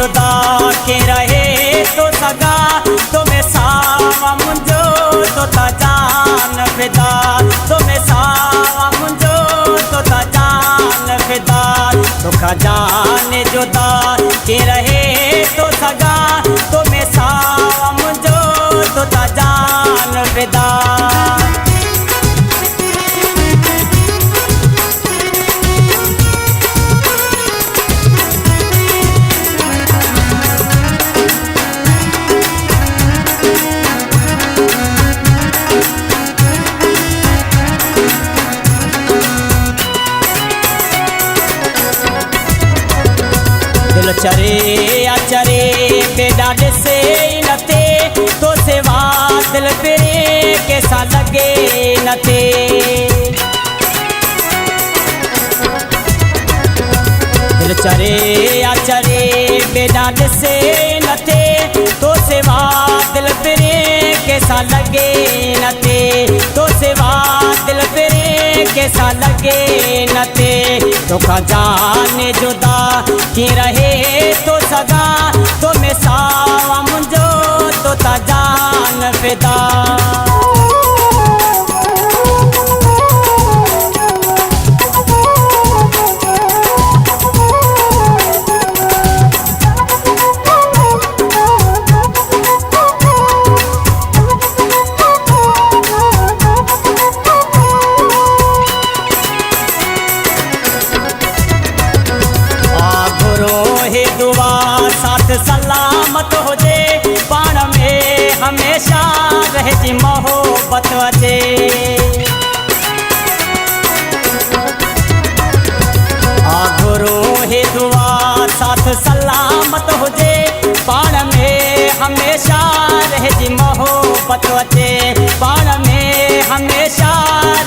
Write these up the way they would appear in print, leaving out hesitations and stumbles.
जुदा के रहे तो सगा तुम्हें सावा मुंजो तो ता जान फिदा तुम्हें सावा मुंजो तो ता जान फिदा दुखा जान जुदा के रहे तो सगा तुम्हें सावा मुंजो तो ता जान फिदा दिल चरे अचरे बेडा से नथे तो सेवा दिल फिरे कैसा लगे नथे दिल चरे अचरे बेडा से नथे तो सेवा दिल फिरे कैसा लगे नथे तो सेवा दिल फिरे कैसा लगे नथे दुखा जाने जुदा की रहे तो सगा तो में सावा मुंजो तो ता जान फिदा दुआ साथ सलामत हो जे पाण में हमेशा रहे जी मोहब्बत वजे आगुरो हे दुआ साथ सलामत हो जे पाण में हमेशा रहे जी मोहब्बत वजे पाण में हमेशा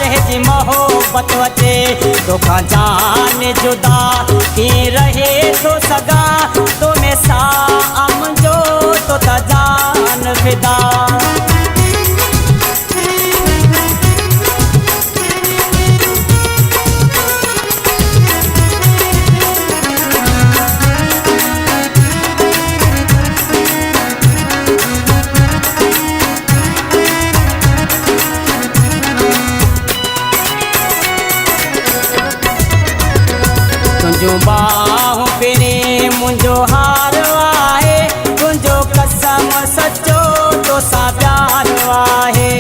रहे जी मोहब्बत वजे दुखा जान जुदा की रहे तो सगा तो में साम जो तो ता जान फिदा तुंजो बाहों पेरे मुंजो हार आहे तुंजो कसम सचो तो सा प्यार आहे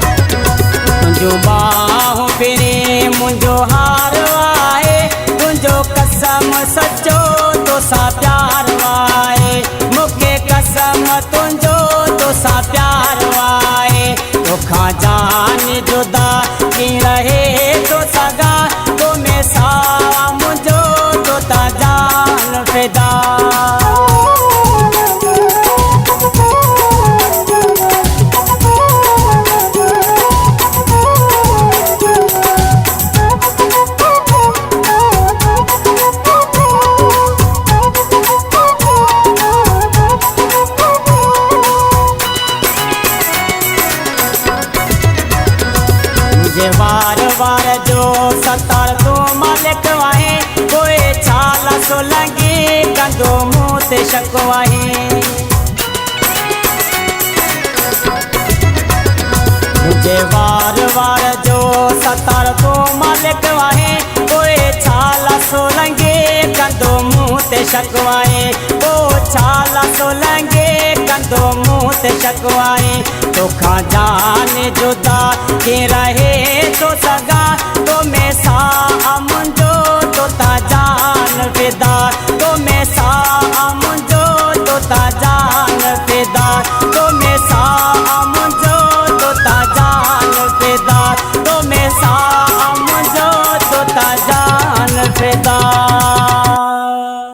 तुंजो बाहों पेरे मुंजो हार आहे तुंजो कसम सचो तो सा प्यार आहे मुखे कसम तुंजो तो सा प्यार आहे दुखा जान जुदा की रहे तो सगा तो में सावा मुंजो तो ता जान फिदा मुझे वार वार जो सतार तो मालिक वाहे कोई छाला सो लगी कंदो मुँह ते शक वाहे मुझे वार वार जो सतार तो मालिक वाहे कोई छाला सो लगे कंदो मुँह ते शक वाहे ओ छाला सो लगे कंदो मुँह ते शक वाहे दुखा जान जुदा के रहे तो सगा